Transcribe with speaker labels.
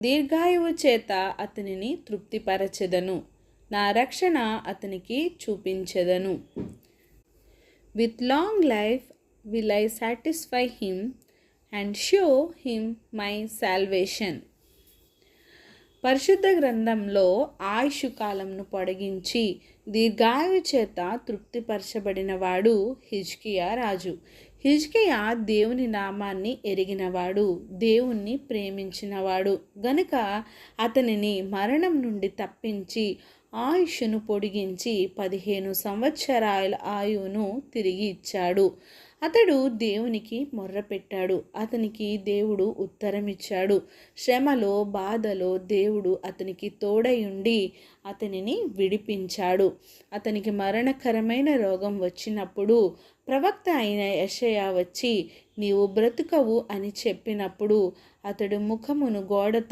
Speaker 1: దీర్ఘాయువు చేత అతనిని తృప్తిపరచెదను, నా రక్షణ అతనికి చూపించెదను. With long life will I satisfy him and show him my salvation. పరిశుద్ధ గ్రంథంలో ఆయుష్ కాలంను పొడిగించి దీర్ఘాయువు చేత తృప్తిపరచబడినవాడు హిజ్కియా రాజు. హిజ్కియా దేవుని నామాన్ని ఎరిగినవాడు, దేవుణ్ణి ప్రేమించినవాడు గనుక అతనిని మరణం నుండి తప్పించి ఆయుష్ను పొడిగించి 15 సంవత్సరాల ఆయువును తిరిగి ఇచ్చాడు. అతడు దేవునికి మొర్రపెట్టాడు, అతనికి దేవుడు ఉత్తరమిచ్చాడు. శ్రమలో బాధలో దేవుడు అతనికి తోడయుండి అతనిని విడిపించాడు. అతనికి మరణకరమైన రోగం వచ్చినప్పుడు ప్రవక్త అయిన యెషయా వచ్చి నీవు బ్రతుకవు అని చెప్పినప్పుడు అతడు ముఖమును గోడతో